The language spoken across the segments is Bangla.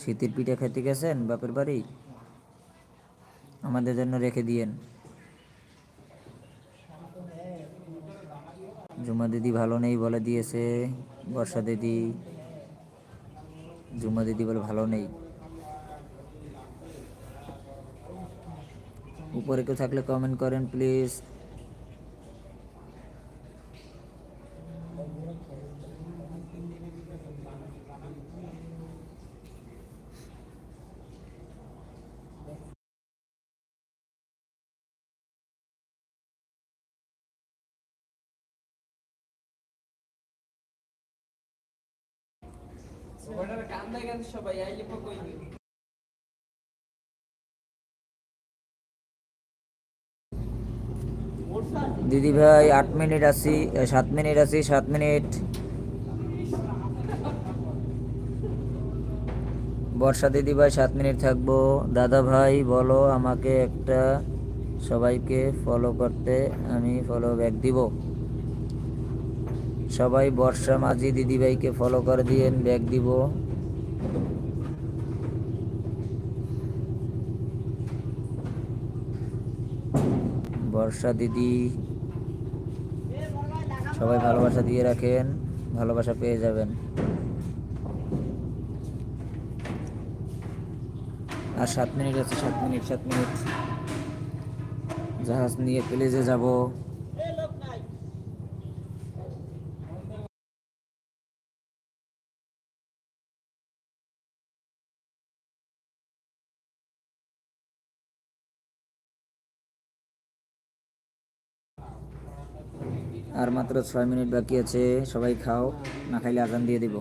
শীতের পিঠা খেতে গেছেন বাপের বাড়ি? আমাদের জন্য রেখে দিয়েন। জুমা দিদি ভালো নেই বলে দিয়েছে। বর্ষা দিদি, জুমা দিদি বলে ভালো নেই। উপরে কেউ থাকলে কমেন্ট করেন প্লিজ। দিদি ভাই 8 মিনিট আছি, 7 মিনিট আছি, 7 মিনিট। বর্ষা দিদি ভাই 7 মিনিট থাকবো। দাদা ভাই বলো আমাকে একটা, সবাইকে ফলো করতে, আমি ফলো ব্যাক দিব। সবাই বর্ষা মাঝি দিদি ভাইকে ফলো করে দিয়েন, ব্যাক দিব। বর্ষা দিদি সবাই ভালোবাসা দিয়ে রাখেন, ভালোবাসা পেয়ে যাবেন। আর 7 মিনিট আছে, 7 মিনিট, 7 মিনিট। জাহাজ নিয়ে প্লেজে যাব। আর মাত্র 6 মিনিট বাকি আছে। সবাই খাও, না খাইলে আজান দিয়ে দিব।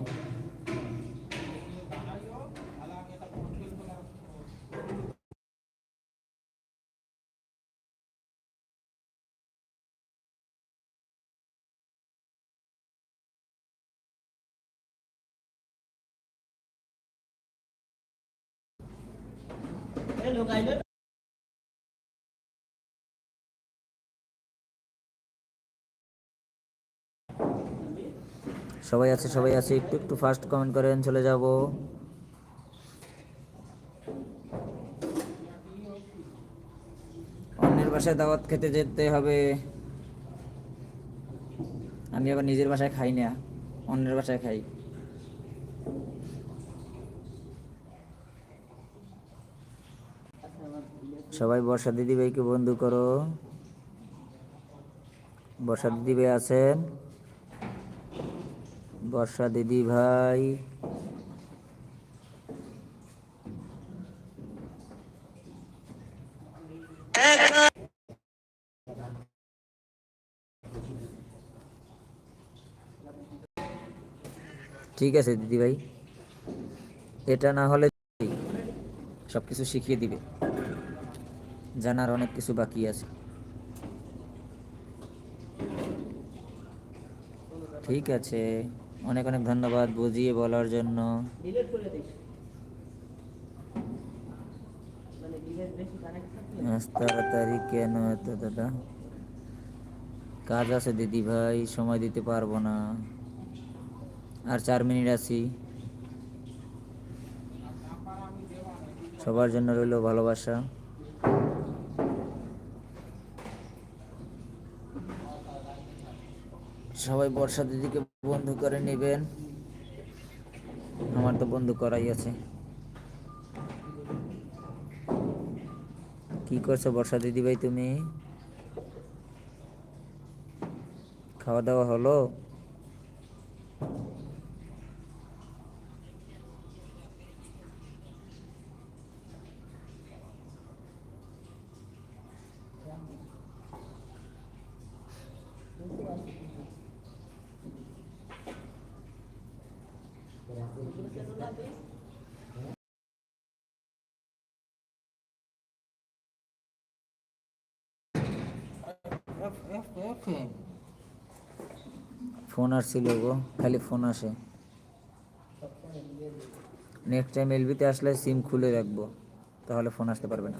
সবাই আছে, সবাই আছে, একটু একটু ফাস্ট কমেন্ট করেন, চলে যাব। অন্যের বাসায় দাওয়াত খেতে যেতে হবে। আমি আবার নিজের বাসায় খাই না, অন্যের বাসায় খাই। সবাই বর্ষা দিদি ভাইকে বন্ধু করো। বর্ষা দিদি ভাই আছেন? বর্ষা দিদি ভাই, ঠিক আছে দিদি ভাই, এটা না হলে সব কিছু শিখিয়ে দিবে, জানার অনেক কিছু বাকি আছে। ঠিক আছে, অনেক অনেক ধন্যবাদ বুঝিয়ে বলার জন্য। তাড়াতাড়ি কেন এত দাদা? কাজ আছে দিদি ভাই, সময় দিতে পারবো না। আর 4 মিনিট আছি। সবার জন্য রইল ভালোবাসা। সবাই বর্ষা দিদিকে বন্ধু করে নেবেন, আমার তো বন্ধু করাই আছে। কি করছো বর্ষা দিদি ভাই তুমি? খাওয়া দাওয়া হলো? ফোন আসছিল গো, খালি ফোন আসে। নেক্সট টাইম এলবিতে আসলে সিম খুলে রাখবো, তাহলে ফোন আসতে পারবে না।